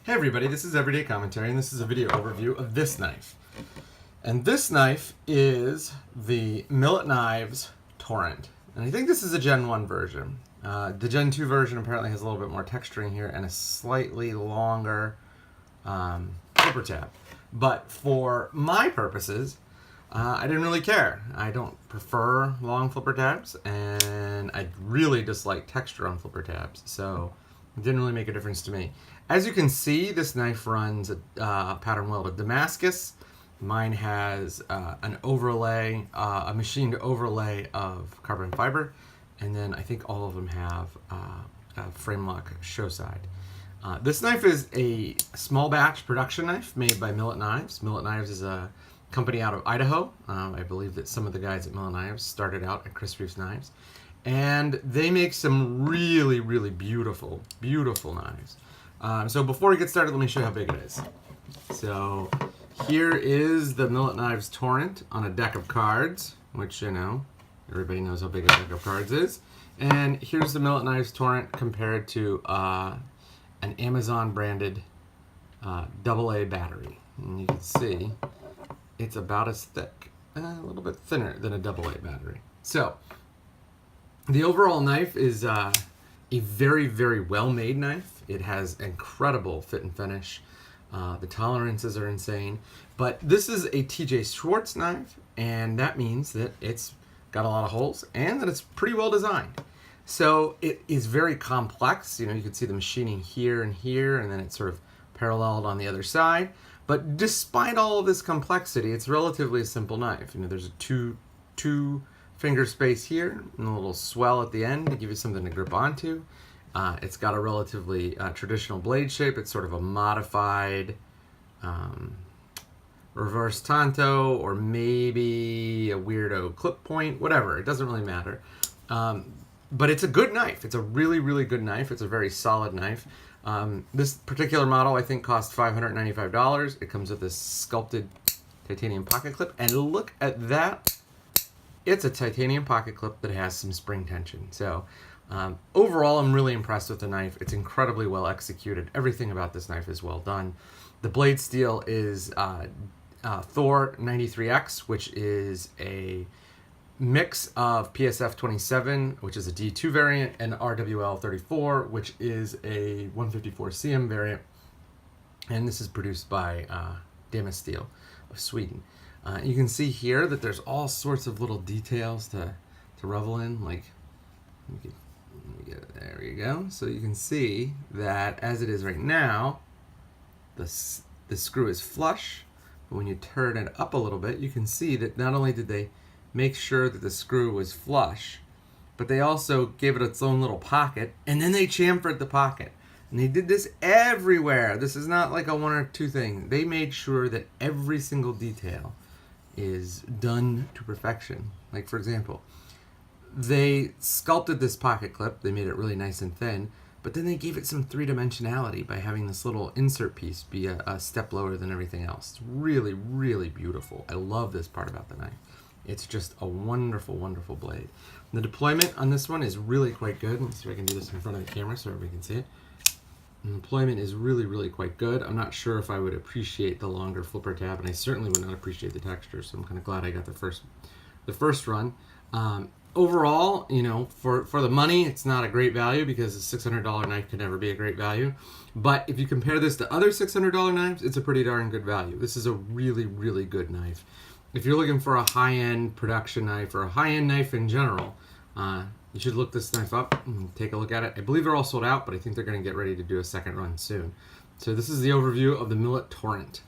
Hey everybody, this is Everyday Commentary, and this is a video overview of this knife. And this knife is the Millit Knives Torrent. And I think this is a Gen 1 version. The Gen 2 version apparently has a little bit more texturing here and a slightly longer flipper tab. But for my purposes, I didn't really care. I don't prefer long flipper tabs, and I really dislike texture on flipper tabs, so it didn't really make a difference to me. As you can see, this knife runs a pattern welded Damascus. Mine has an overlay, a machined overlay of carbon fiber, and then I think all of them have a frame lock show side. This knife is a small batch production knife made by Millit Knives. Millit Knives is a company out of Idaho. I believe that some of the guys at Millit Knives started out at Chris Reeves Knives. And they make some really, really beautiful, beautiful knives. So before we get started, let me show you how big it is. So here is the Millit Knives Torrent on a deck of cards, which, you know, everybody knows how big a deck of cards is. And here's the Millit Knives Torrent compared to an Amazon branded AA battery. And you can see it's about as thick, a little bit thinner than a AA battery. So the overall knife is a very, very well-made knife. It has incredible fit and finish. The tolerances are insane. But this is a TJ Schwartz knife, and that means that it's got a lot of holes and that it's pretty well designed. So it is very complex. You know, you can see the machining here and here, and then it's sort of paralleled on the other side. But despite all of this complexity, it's relatively a simple knife. You know, there's a two finger space here and a little swell at the end to give you something to grip onto. It's got a relatively traditional blade shape. It's sort of a modified reverse tanto, or maybe a weirdo clip point, whatever. It doesn't really matter. But it's a good knife. It's a really, really good knife. It's a very solid knife. This particular model, I think, cost $595. It comes with this sculpted titanium pocket clip. And look at that. It's a titanium pocket clip that has some spring tension. So overall, I'm really impressed with the knife. It's incredibly well executed. Everything about this knife is well done. The blade steel is Thor 93X, which is a mix of PSF 27, which is a D2 variant, and RWL 34, which is a 154 CM variant. And this is produced by Damas Steel of Sweden. You can see here that there's all sorts of little details to revel in. Like, there you go. So you can see that as it is right now, the screw is flush. But when you turn it up a little bit, you can see that not only did they make sure that the screw was flush, but they also gave it its own little pocket, and then they chamfered the pocket. And they did this everywhere. This is not like a one or two thing. They made sure that every single detail is done to perfection. Like, for example, they sculpted this pocket clip. They made it really nice and thin, but then they gave it some three-dimensionality by having this little insert piece be a step lower than everything else. It's really, really beautiful. I love this part about the knife. It's just a wonderful, wonderful blade. The deployment on this one is really quite good. Let's see if I can do this in front of the camera so everybody can see it. The deployment is really, really quite good. I'm not sure if I would appreciate the longer flipper tab, and I certainly would not appreciate the texture, so I'm kind of glad I got the first run. Overall, you know, for the money, it's not a great value because a $600 knife can never be a great value. But if you compare this to other $600 knives, it's a pretty darn good value. This is a really, really good knife. If you're looking for a high-end production knife or a high-end knife in general, you should look this knife up and take a look at it. I believe they're all sold out, but I think they're going to get ready to do a second run soon. So this is the overview of the Millit Torrent.